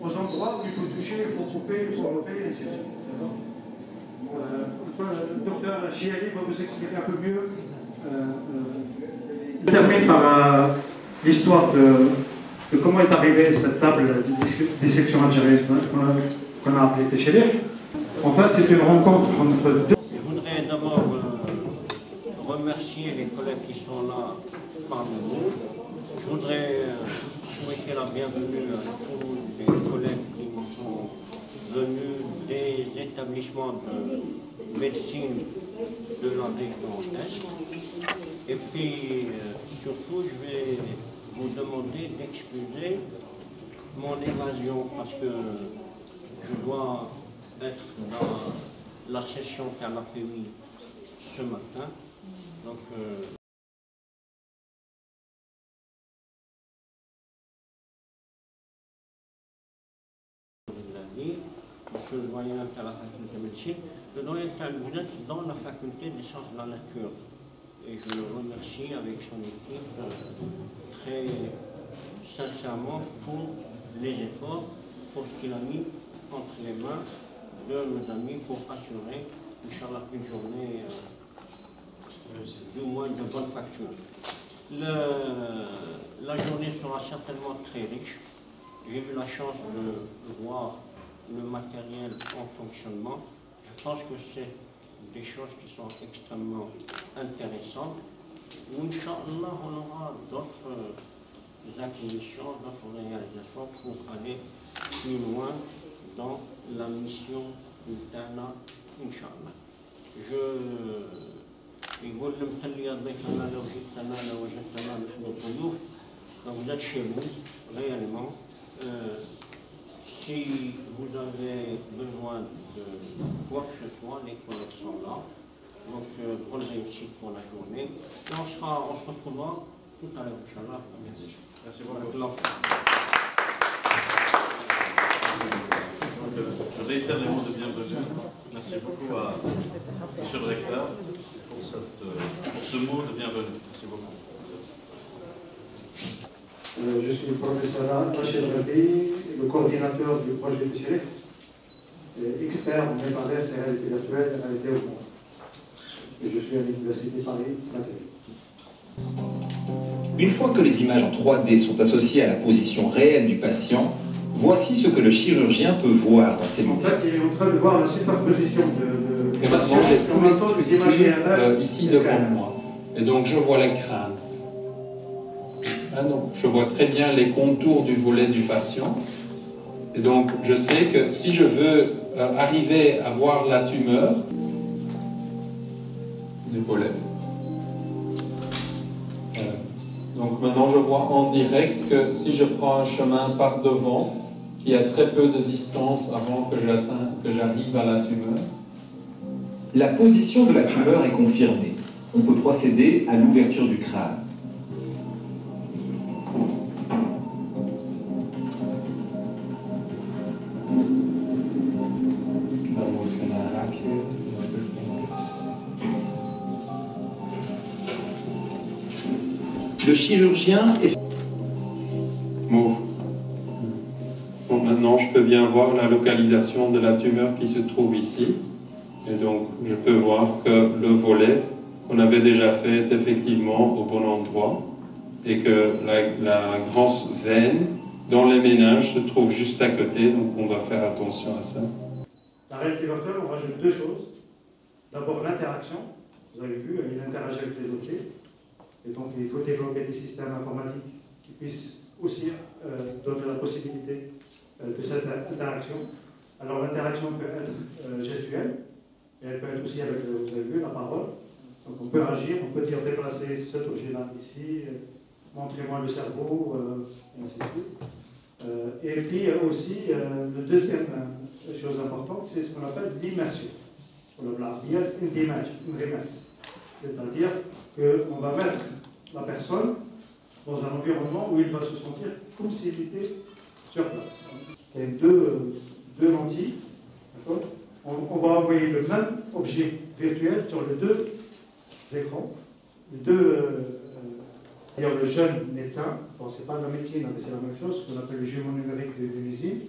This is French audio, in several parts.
aux endroits où il faut toucher, il faut couper, il faut enlever, et ainsi de suite. Le docteur Chiali va vous expliquer un peu mieux. Je termine par l'histoire de comment est arrivée cette table des sections algériennes qu'on a appelée Téchélir. En fait, c'est une rencontre entre deux. Je voudrais d'abord remercier les collègues qui sont là parmi nous. Je voudrais souhaiter la bienvenue à tous les collègues qui nous sont venus des établissements de médecine de la région Est. Et puis, surtout, je vais vous demander d'excuser mon évasion parce que je dois être dans la session qu'elle a prévue ce matin. Donc, Monsieur le doyen à la faculté de médecine, le doyen vous êtes dans la faculté des sciences de la nature. Et je le remercie avec son équipe très sincèrement pour les efforts, pour ce qu'il a mis entre les mains de nos amis pour assurer, Inch'Allah, une journée du moins de bonne facture. La journée sera certainement très riche. J'ai eu la chance de voir le matériel en fonctionnement. Je pense que c'est des choses qui sont extrêmement intéressantes. Inch'Allah, on aura d'autres acquisitions, d'autres réalisations pour aller plus loin dans la mission Ultana, Inch'Allah. يقول المخلي ضيفنا لو جئتنا لو وجدتنا نحن الضيوف. Donc vous êtes chez vous, réellement. Si vous avez besoin de quoi que ce soit, les collègues sont là. Donc bonne réussite pour la journée. Et on se retrouvera tout à l'heure, Inch'Allah. Merci beaucoup. Je réitère les mots de bienvenue. Merci beaucoup à M. le recteur pour ce mot de bienvenue. Merci beaucoup. Je suis le professeur Rachid Rabi, le coordinateur du projet Téchélir, expert en métaverse et réalité virtuelle et réalité augmentée. Et je suis à l'Université Paris Saint-Étienne. Une fois que les images en 3D sont associées à la position réelle du patient, voici ce que le chirurgien peut voir dans ses lunettes. En fait, il est en train de voir la superposition de et maintenant, j'ai tous les structures ici devant moi. Et donc, je vois les crânes. Donc, je vois très bien les contours du volet du patient. Et donc, je sais que si je veux arriver à voir la tumeur du volet, donc maintenant je vois en direct que si je prends un chemin par devant, qu'il y a très peu de distance avant que j'arrive à la tumeur. La position de la tumeur est confirmée. On peut procéder à l'ouverture du crâne. Le chirurgien est... Move. Donc maintenant, je peux bien voir la localisation de la tumeur qui se trouve ici. Et donc, je peux voir que le volet qu'on avait déjà fait est effectivement au bon endroit et que la grosse veine dans les méninges se trouve juste à côté. Donc, on va faire attention à ça. La réalité virtuelle, on rajoute deux choses. D'abord, l'interaction. Vous avez vu, il interagit avec les objets. Et donc, il faut développer des systèmes informatiques qui puissent aussi donner la possibilité de cette interaction. Alors, l'interaction peut être gestuelle, et elle peut être aussi avec, vous avez vu, la parole. Donc, on peut agir, on peut dire déplacer cet objet-là ici, montrez-moi le cerveau, et ainsi de suite. Et puis aussi, la deuxième chose importante, c'est ce qu'on appelle l'immersion. On appelle une image, une remesse. C'est-à-dire qu'on va mettre la personne dans un environnement où il va se sentir comme s'il était sur place. Il y a deux lentilles, on va envoyer le même objet virtuel sur les deux écrans, les deux D'ailleurs, le jeune médecin, bon, c'est pas de la médecine, mais c'est la même chose, ce qu'on appelle le jumeau numérique d'une usine.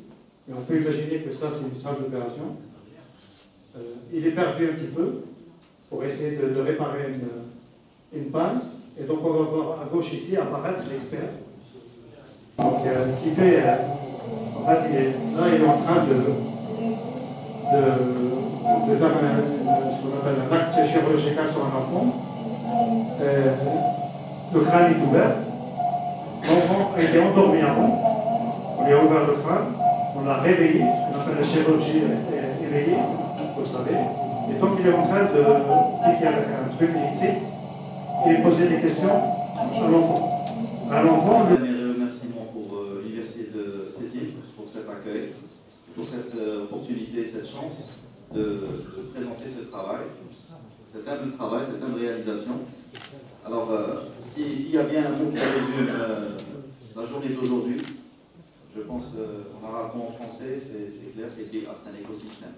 Et on peut imaginer que ça, c'est une salle d'opération. Il est perdu un petit peu pour essayer de réparer une panne. Et donc, on va voir à gauche ici apparaître l'expert. Donc, qui fait. En fait, il est en train de faire ce qu'on appelle un acte chirurgical sur un enfant. Le crâne est ouvert. L'enfant a été endormi avant. On lui a ouvert le crâne. On l'a réveillé, ce qu'on appelle la chirurgie éveillée, vous savez. Et donc il est en train de piquer avec un truc électrique et poser des questions à l'enfant. Mes remerciements pour l'Université de Sétif, pour cet accueil, pour cette opportunité, cette chance de présenter ce travail, cet humble travail, cette humble réalisation. Alors, s'il y a bien un mot qui résume la journée d'aujourd'hui, je pense en arabe ou en français, c'est clair, c'est un écosystème.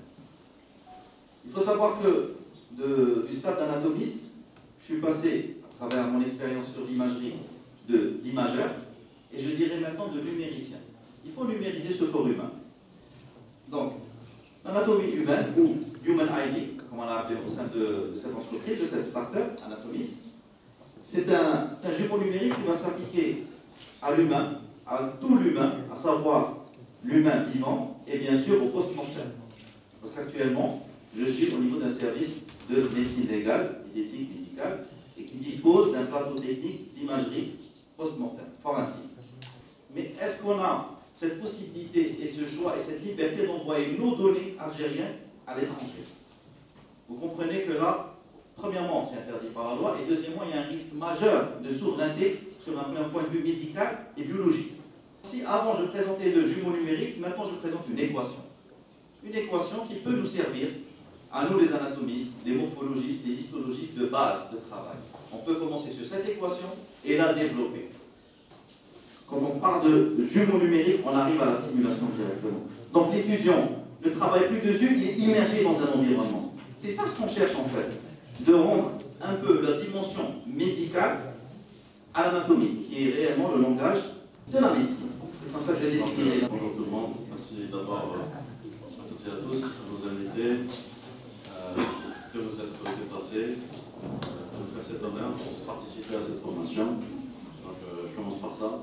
Il faut savoir que du stade d'anatomiste, je suis passé, à travers mon expérience sur l'imagerie, d'imageur, et je dirais maintenant de numéricien. Il faut numériser ce corps humain. Donc, l'anatomie humaine, ou Human ID, comme on l'a appelé au sein de cette entreprise, de cette start-up, anatomiste, c'est un jumeau numérique qui va s'appliquer à l'humain, à tout l'humain, à savoir l'humain vivant, et bien sûr au post-mortem. Parce qu'actuellement, je suis au niveau d'un service de médecine légale et d'éthique médicale, et qui dispose d'un plateau technique d'imagerie post-mortem, forensique. Mais est-ce qu'on a cette possibilité et ce choix et cette liberté d'envoyer nos données algériennes à l'étranger? Vous comprenez que là, premièrement, c'est interdit par la loi, et deuxièmement, il y a un risque majeur de souveraineté sur un point de vue médical et biologique. Si avant je présentais le jumeau numérique, maintenant je présente une équation. Une équation qui peut nous servir, à nous les anatomistes, les morphologistes, les histologistes de base de travail. On peut commencer sur cette équation et la développer. Quand on parle de jumeau numérique, on arrive à la simulation directement. Donc l'étudiant ne travaille plus dessus, il est immergé dans un environnement. C'est ça ce qu'on cherche en fait, de rendre un peu la dimension médicale à l'anatomie, qui est réellement le langage de la médecine. C'est comme ça que je vais définir. Bonjour tout le monde, merci d'abord à toutes et à tous, à nos invités, de vous être déplacés, de nous faire cet honneur de participer à cette formation. Donc, je commence par ça.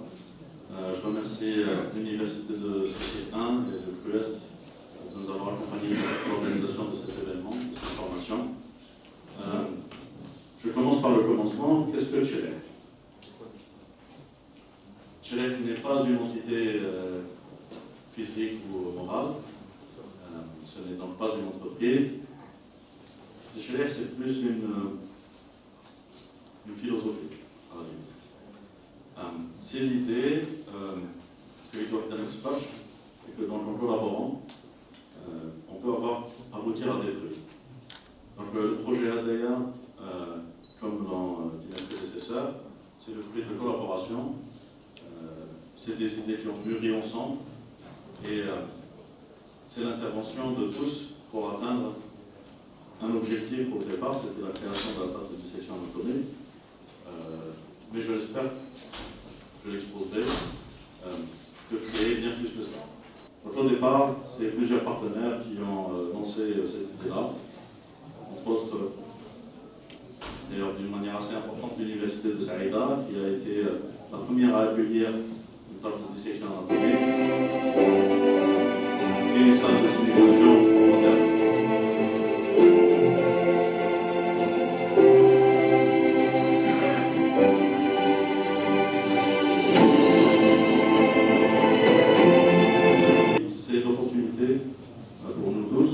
Je remercie l'Université de Sétif 1 et de CRUEST de nous avoir accompagnés dans l'organisation de cet événement, de cette formation. Je commence par le commencement. Qu'est-ce que Tchelek? Tchelek n'est pas une entité physique ou morale. Ce n'est donc pas une entreprise. Tchelek, c'est plus une philosophie, à la limite. C'est l'idée que les Dr. Spatch, et que donc en collaborant, on peut aboutir à des fruits. Donc le projet ADEA, comme dans divers prédécesseurs, c'est le fruit de collaboration. C'est des idées qui ont mûri ensemble et c'est l'intervention de tous pour atteindre un objectif au départ, c'était la création de la table de dissection anatomique. Mais je l'espère, je l'exposerai, de créer bien plus que ça. Donc au départ, c'est plusieurs partenaires qui ont lancé cette idée-là. Entre autres, d'ailleurs d'une manière assez importante, l'Université de Saïda, qui a été la première à accueillir une table de dissection anatomique et une salle de simulation moderne. C'est l'opportunité pour nous tous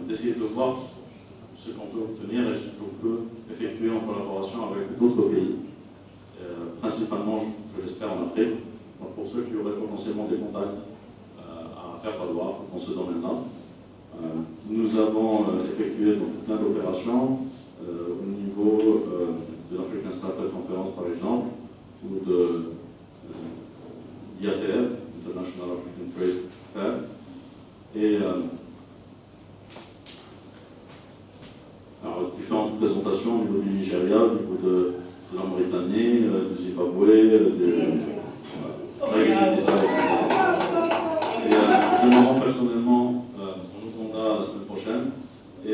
d'essayer de voir ce qu'on peut obtenir et ce qu'on peut effectuer en collaboration avec d'autres pays, principalement, je l'espère, en Afrique. Donc pour ceux qui auraient potentiellement des contacts à faire valoir dans ce domaine-là. Nous avons effectué donc, plein d'opérations au niveau de l'African Startup Conference par exemple, ou de l'IATF, International African Trade Fair, et alors, différentes présentations au niveau du Nigeria, au niveau de la Mauritanie, du Zimbabwe, etc. Et je me rends personnellement au Ouganda la semaine prochaine. Et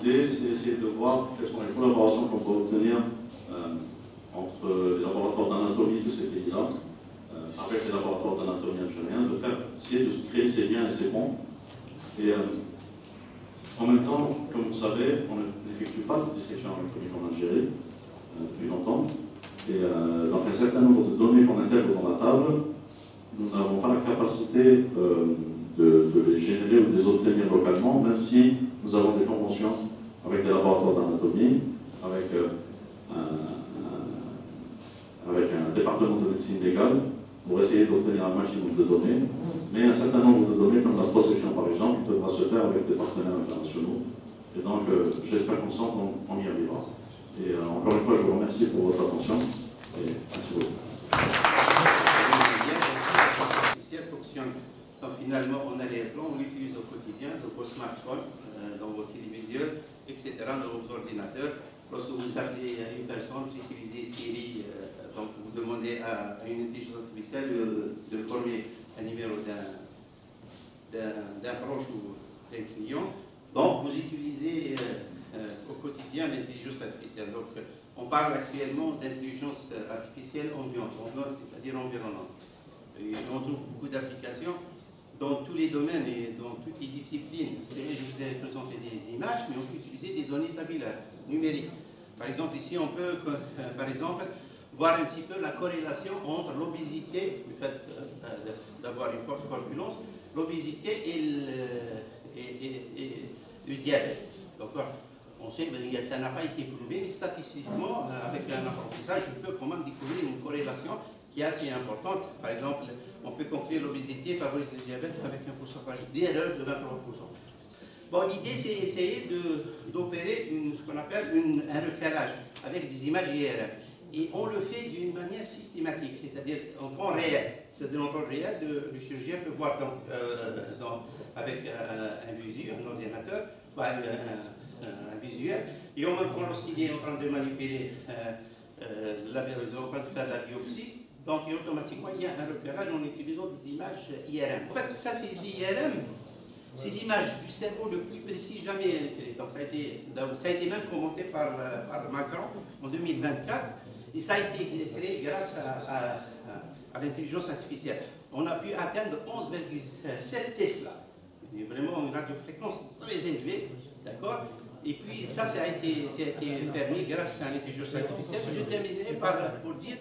l'idée, c'est essayer de voir quelles sont les collaborations qu'on peut obtenir entre les laboratoires d'anatomie de ces pays-là, avec les laboratoires d'anatomie algériens, essayer de créer ces liens et ces ponts. Et en même temps, comme vous savez, on n'effectue pas de dissection anatomique en Algérie depuis longtemps. Et donc un certain nombre de données qu'on intègre dans la table, nous n'avons pas la capacité de les générer ou de les obtenir localement, même si nous avons des conventions avec des laboratoires d'anatomie, avec un département de médecine légale, pour essayer d'obtenir un maximum de données. Mais un certain nombre de données, comme la prospection par exemple, devra se faire avec des partenaires internationaux. Et donc, j'espère qu'ensemble, on y arrivera. Et encore une fois, je vous remercie pour votre attention. Et merci beaucoup. Donc finalement, on a les plans, on l'utilise au quotidien, dans vos smartphones, dans vos téléviseurs, etc., dans vos ordinateurs. Lorsque vous appelez une personne, vous utilisez Siri, donc vous demandez à une intelligence artificielle de former un numéro d'un proche ou d'un client. Donc vous utilisez au quotidien l'intelligence artificielle. Donc on parle actuellement d'intelligence artificielle ambiante, c'est-à-dire environnante. Et on trouve beaucoup d'applications dans tous les domaines et dans toutes les disciplines. Vous savez, je vous ai présenté des images, mais on peut utiliser des données tabulaires, numériques. Par exemple, ici, on peut, par exemple, voir un petit peu la corrélation entre l'obésité, le fait d'avoir une forte corpulence, l'obésité et le diabète. Donc, on sait que ça n'a pas été prouvé, mais statistiquement, avec un apprentissage, je peux quand même découvrir une corrélation qui est assez importante. Par exemple, on peut conclure l'obésité favorise le diabète avec un pourcentage d'erreur de 23%. Bon, l'idée, c'est essayer d'opérer ce qu'on appelle un recalage avec des images IRM. Et on le fait d'une manière systématique, c'est-à-dire en temps réel. C'est-à-dire en temps réel, le chirurgien peut voir avec un visuel, un ordinateur, un visuel, et en même temps, lorsqu'il est en train de manipuler, en train de faire la biopsie, donc automatiquement, il y a un repérage en utilisant des images IRM. En fait, ça, c'est l'IRM. C'est l'image du cerveau le plus précis jamais créé. Donc ça a été même commenté par Macron en 2024 et ça a été créé grâce à l'intelligence artificielle. On a pu atteindre 11,7 Tesla. C'est vraiment une radiofréquence très élevée, d'accord? Et puis ça a été permis grâce à l'intelligence artificielle. Je terminerai pour dire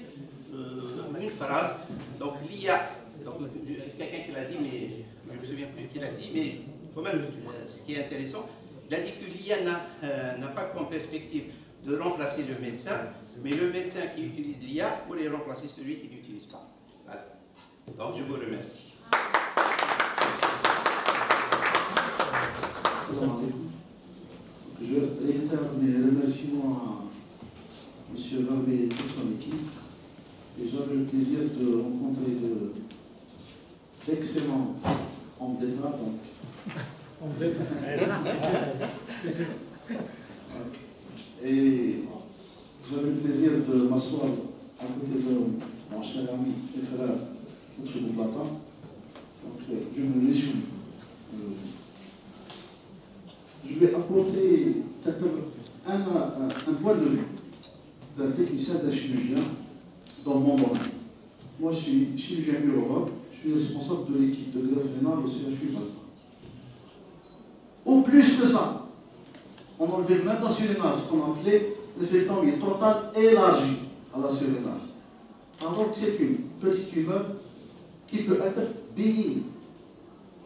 une phrase. Donc l'IA, quelqu'un qui l'a dit, mais je ne me souviens plus qui l'a dit, mais quand même, ce qui est intéressant, il a dit que l'IA n'a pas comme perspective de remplacer le médecin, mais le médecin qui utilise l'IA pour les remplacer celui qui ne l'utilise pas. Voilà. Donc je vous remercie. Je réitère mes remerciements à M. Barbé et toute son équipe. Et j'avais le plaisir de rencontrer d'excellents hommes d'État. Et j'avais le plaisir de m'asseoir à côté de mon cher ami et frère M. Boubata. Donc je me réjouis. Je vais apporter peut-être un point de vue d'un technicien, d'un chirurgien dans mon domaine. Moi, je suis chirurgien urologue, je suis responsable de l'équipe de greffe rénale au CHU Malta. Ou plus que ça, on enlevait même la surrénale, ce qu'on appelait l'effectomie totale élargie à la surrénale. Alors que c'est une petite tumeur qui peut être bénigne.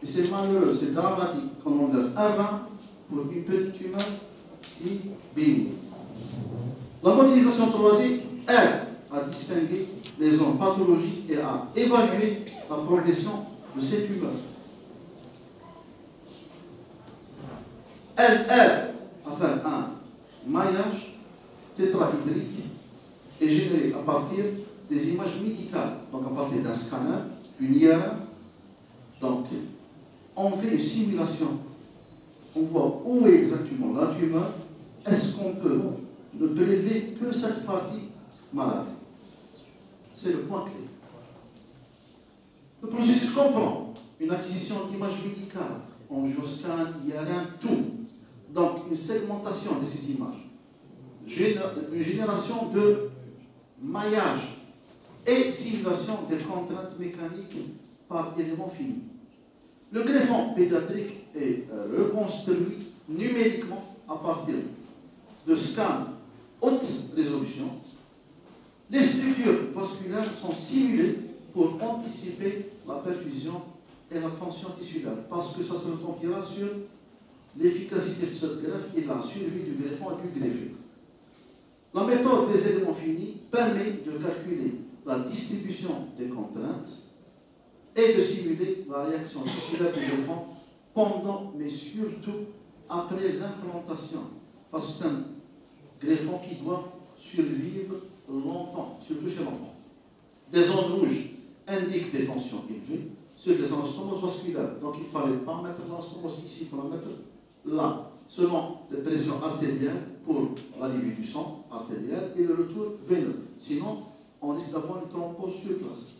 Et c'est malheureux, c'est dramatique qu'on enlève un rein pour une petite tumeur qui est bénigne. La modélisation 3D aide à distinguer les zones pathologiques et à évaluer la progression de ces tumeurs. Elle aide à faire un maillage tétrahydrique et généré à partir des images médicales, donc à partir d'un scanner, une IRM. Donc, on fait une simulation, on voit où est exactement la tumeur, est-ce qu'on peut ne prélever que cette partie malade. C'est le point clé. Le processus comprend une acquisition d'images médicales, angioscan, IRM, tout. Donc une segmentation de ces images, une génération de maillage et simulation des contraintes mécaniques par éléments finis. Le greffon pédiatrique est reconstruit numériquement à partir de scans haute résolution. Les structures vasculaires sont simulées pour anticiper la perfusion et la tension tissulaire, parce que ça se retentira sur l'efficacité de cette greffe et la survie du greffon et du greffé. La méthode des éléments finis permet de calculer la distribution des contraintes et de simuler la réaction tissulaire du greffon pendant, mais surtout après l'implantation, parce que c'est un greffon qui doit survivre longtemps, surtout chez l'enfant. Des zones rouges indiquent des tensions élevées sur des anastomoses vasculaires. Donc il ne fallait pas mettre l'anastomose ici, il faut la mettre là, selon les pressions artérielles pour l'arrivée du sang artériel et le retour veineux. Sinon, on risque d'avoir une thrombose sur place.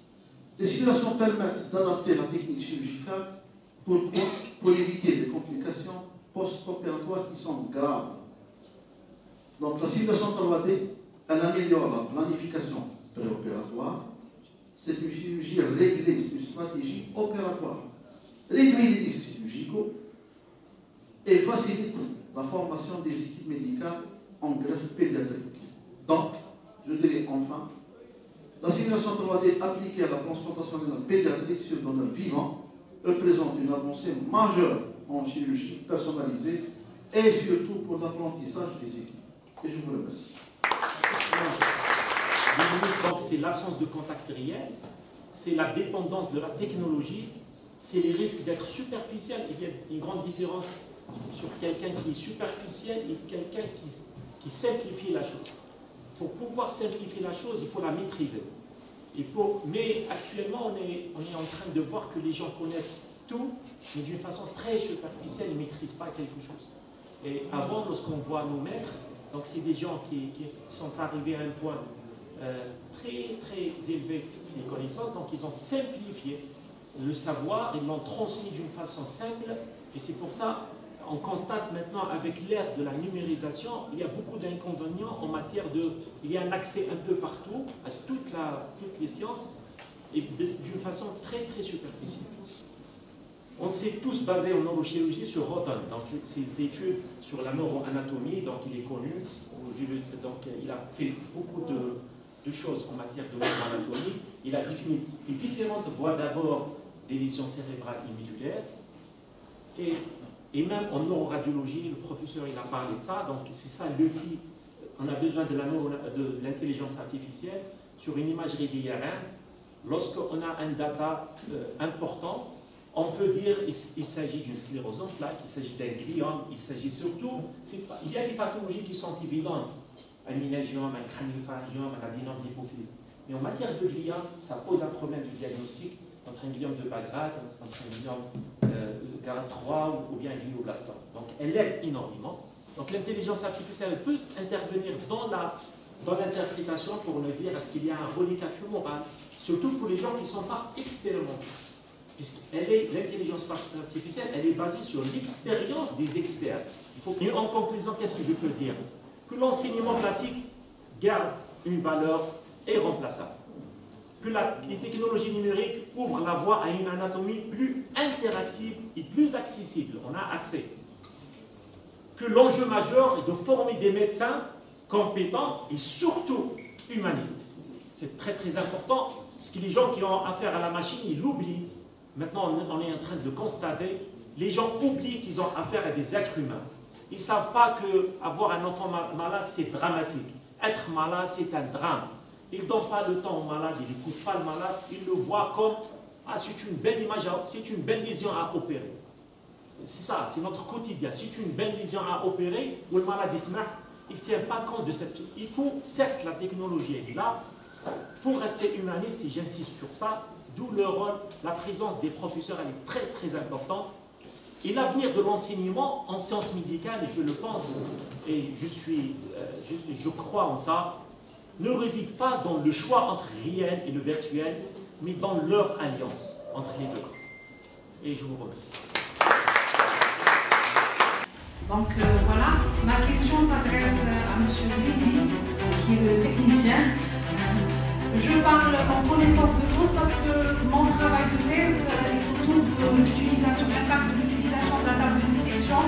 Les simulations permettent d'adapter la technique chirurgicale pour éviter les complications post-opératoires qui sont graves. Donc la simulation 3D, elle améliore la planification préopératoire. C'est une chirurgie réglée, c'est une stratégie opératoire. Réduit les risques chirurgicaux et facilite la formation des équipes médicales en greffe pédiatrique. Donc, je dirais enfin, la simulation 3D appliquée à la transplantation rénale pédiatrique sur donneur vivant représente une avancée majeure en chirurgie personnalisée et surtout pour l'apprentissage des équipes. Et je vous remercie. Donc c'est l'absence de contact réel, c'est la dépendance de la technologie, c'est les risques d'être superficiel. Il y a une grande différence sur quelqu'un qui est superficiel et quelqu'un qui simplifie la chose. Pour pouvoir simplifier la chose, il faut la maîtriser. Mais actuellement, on est en train de voir que les gens connaissent tout, mais d'une façon très superficielle, ils ne maîtrisent pas quelque chose. Et avant, lorsqu'on voit nos maîtres, donc c'est des gens qui sont arrivés à un point très très élevé des connaissances, donc ils ont simplifié le savoir, ils l'ont transmis d'une façon simple, et c'est pour ça on constate maintenant avec l'ère de la numérisation, il y a beaucoup d'inconvénients en matière de... Il y a un accès un peu partout à toutes les sciences, et d'une façon très très superficielle. On s'est tous basés en neurochirurgie sur Rotten, donc ses études sur la neuroanatomie, donc il est connu, donc il a fait beaucoup de choses en matière de neuroanatomie. Il a défini les différentes voies d'abord des lésions cérébrales et médulaires, et même en neuroradiologie, le professeur il a parlé de ça, donc c'est ça l'outil. On a besoin de l'intelligence artificielle sur une imagerie d'IRM. Lorsqu'on a un data important, on peut dire qu'il s'agit d'une sclérose en plaques, il s'agit d'un gliome, il s'agit surtout... Il y a des pathologies qui sont évidentes, un méningiome, un crânopharyngiome, un adénome de l'hypophyse. Mais en matière de gliome, ça pose un problème de diagnostic entre un gliome de bas grade, entre un gliome grade 3 ou bien un glioblastome. Donc elle aide énormément. Donc l'intelligence artificielle peut intervenir dans l'interprétation pour nous dire est-ce qu'il y a un reliquat tumoral, surtout pour les gens qui ne sont pas expérimentés. L'intelligence artificielle, elle est basée sur l'expérience des experts. En conclusion, qu'est-ce que je peux dire? Que l'enseignement classique garde une valeur irremplaçable. Que les technologies numériques ouvrent la voie à une anatomie plus interactive et plus accessible. On a accès. Que l'enjeu majeur est de former des médecins compétents et surtout humanistes. C'est très très important, parce que les gens qui ont affaire à la machine, ils l'oublient. Maintenant, on est en train de constater, les gens oublient qu'ils ont affaire à des êtres humains. Ils ne savent pas qu'avoir un enfant malade, c'est dramatique. Être malade, c'est un drame. Ils ne donnent pas le temps au malade, ils n'écoutent pas le malade, ils le voient comme « Ah, c'est une belle image, c'est une belle lésion à opérer ». C'est ça, c'est notre quotidien. C'est une belle lésion à opérer, où le malade il ne tient pas compte de cette... Il faut, certes, la technologie est là, il faut rester humaniste, et j'insiste sur ça, d'où le rôle, la présence des professeurs, elle est très très importante. Et l'avenir de l'enseignement en sciences médicales, et je le pense, et je crois en ça, ne réside pas dans le choix entre le réel et le virtuel, mais dans leur alliance entre les deux. Et je vous remercie. Donc voilà, ma question s'adresse à M. Drissi, qui est le technicien. Je parle en connaissance de cause parce que mon travail de thèse est autour de l'utilisation, l'impact de l'utilisation de la table de dissection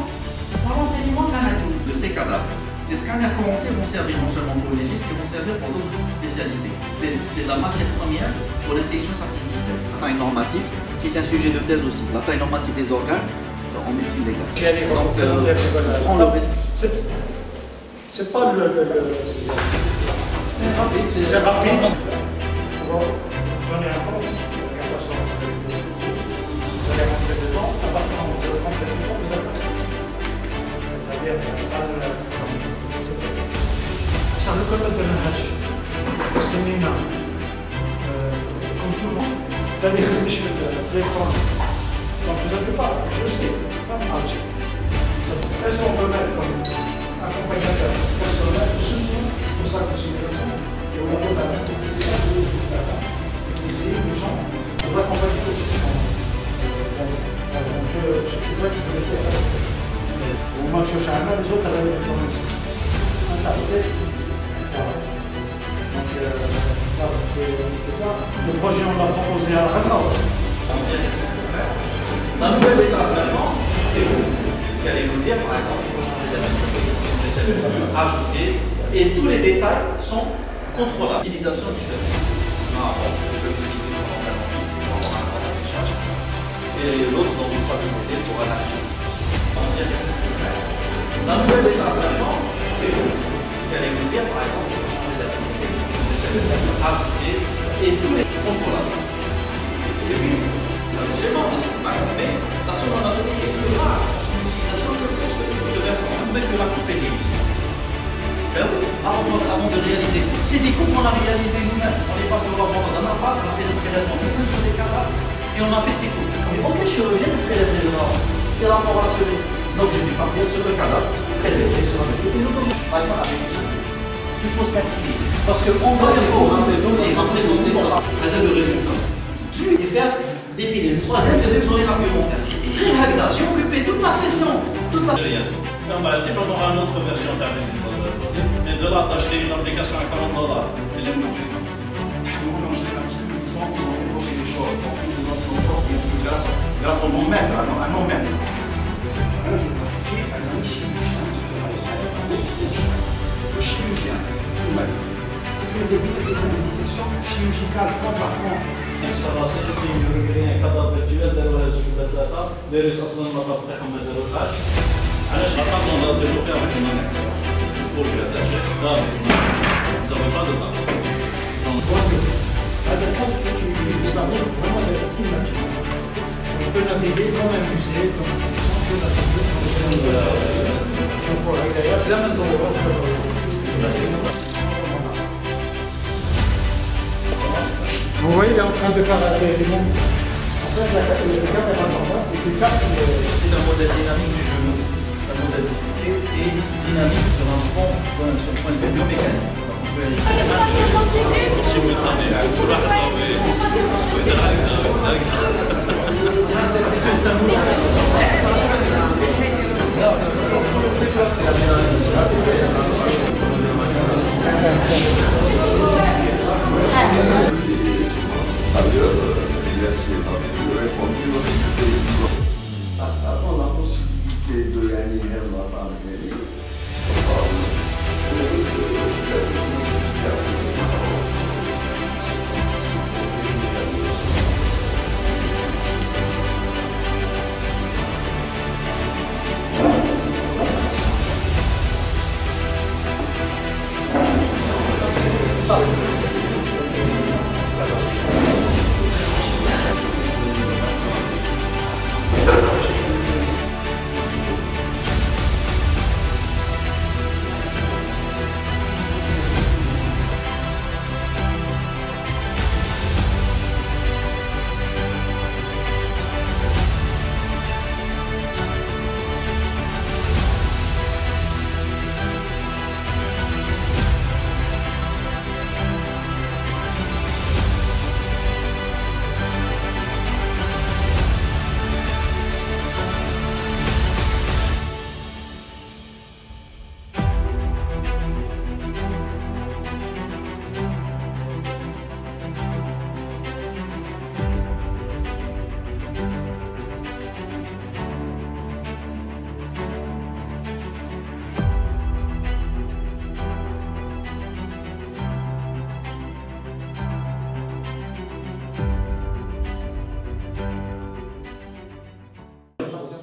dans l'enseignement de l'anatomie. De ces cadavres. Ces scanners commentés vont servir non seulement pour les légistes, mais vont servir pour d'autres spécialités. C'est la matière première pour l'intelligence artificielle. La taille normative, qui est un sujet de thèse aussi. La taille normative des organes en médecine légale. Donc, on prend le risque. C'est pas le rapide, c'est rapide. On va donner un compte, vous allez rentrer dedans, à partir du moment où vous rentrez dedans, vous allez c'est-à-dire, ça nous connaît de l'âge, c'est Nina, comme tout le monde, dans les l'écran, donc vous n'avez pas, je sais, pas marche. Est-ce qu'on peut mettre comme accompagnateur personnel, soutien au sein de simulation, et au niveau de la les gens pour accompagner le système. Donc, c'est ça que je voulais faire. Au moins, je cherche les autres avaient un tastet. Voilà. Donc, voilà, c'est ça. Le projet, on l'a proposé à la Raccord. On dirait qu'est-ce qu'on peut faire. La nouvelle étape maintenant, c'est vous qui allez nous dire, par exemple, il faut changer d'habitude, ajouter, et tous les détails sont contrôlables. Utilisation différente. Je vais utiliser ça dans un amphi pour avoir un temps d'affichage, et l'autre dans une salle de modèle pour un accès. On dirait qu'est-ce qu'on peut faire. La nouvelle étape maintenant, c'est vous qui allez nous dire, par exemple, il faut changer d'habitude, ajouter, et tous les contrôlables. Et puis, habituellement, on n'est pas mais la seconde anatomie est plus rare dans son utilisation que pour ce versant. On pouvait que la coupe est réussie. Ben oui, avant de réaliser. C'est des coupes qu'on a réalisées nous-mêmes. On est passé au laboratoire d'un appart, on a fait des prélèvements nous-mêmes sur des cadavres et on a fait ces coupes. Mais aucun chirurgien ne prélève les morts. C'est rapport à celui. Donc j'ai dû partir sur le cadavre, prélever sur un méthode et nous avec une solution. Il faut simplifier. Parce qu'on va donner à présenter ça, un tas de résultats. Je vais faire défiler. Le troisième devait me donner l'argumentaire. J'ai occupé toute la session. Non, bah, tu peux avoir une autre version de la visite. Et de là, t'acheter une application à $40 et les manger. Nous voulons gérer parce que nous disons qu'ils ont développé des choses. En plus de notre corps, bien sûr, grâce au non-maître, à non-maître. Alors, je vais toucher à un chirurgien. Le chirurgien, c'est le maître. C'est le début de la dissection chirurgicale complètement. Ça va c'est une recréer un cadavre virtuel d'avoir les résultats, les résultats de la plateforme de développage. Alors, je vais on va développer avec une annexe. Pour que la tâche est là, avec une annexe. Vous n'avez pas de date. Donc, la dépense que tu utilises, ça va vraiment être imaginaire. On peut naviguer comme un musée, comme un centre national, je vois d'ailleurs plein d'endroits. Vous voyez, il est en train de faire des mondes. En fait, le caméra en bas, c'est une carte. C'est un modèle dynamique du genou, un modèle disséqué et dynamique sur un point de vue biomécanique. On peut Avant la possibilité de gagner la pandémie, on parle de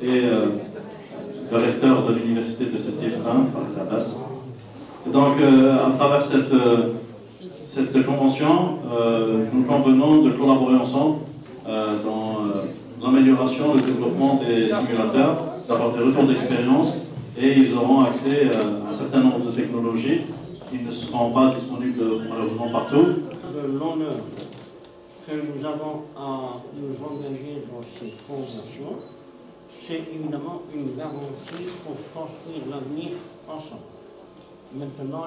et le recteur de l'université de Sétif 1, Farid Abbas. Et donc, à travers cette convention, nous convenons de collaborer ensemble dans l'amélioration, le développement des simulateurs, d'avoir des retours d'expérience, et ils auront accès à un certain nombre de technologies qui ne seront pas disponibles malheureusement partout. L'honneur que nous avons à nous engager dans ces conventions, c'est évidemment une garantie pour construire l'avenir ensemble. Maintenant,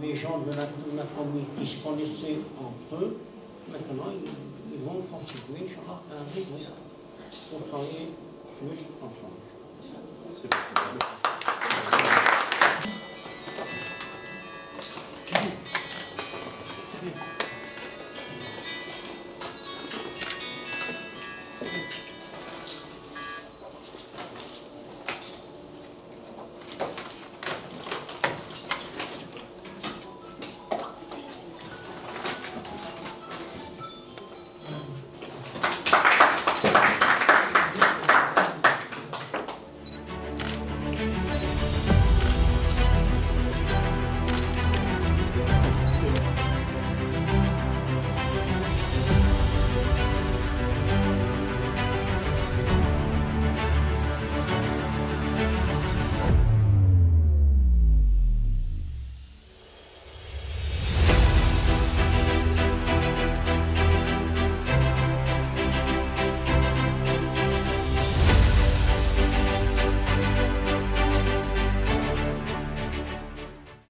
les gens de la famille qui se connaissaient entre eux, maintenant, ils vont constituer un réseau pour travailler plus ensemble. C'est bon.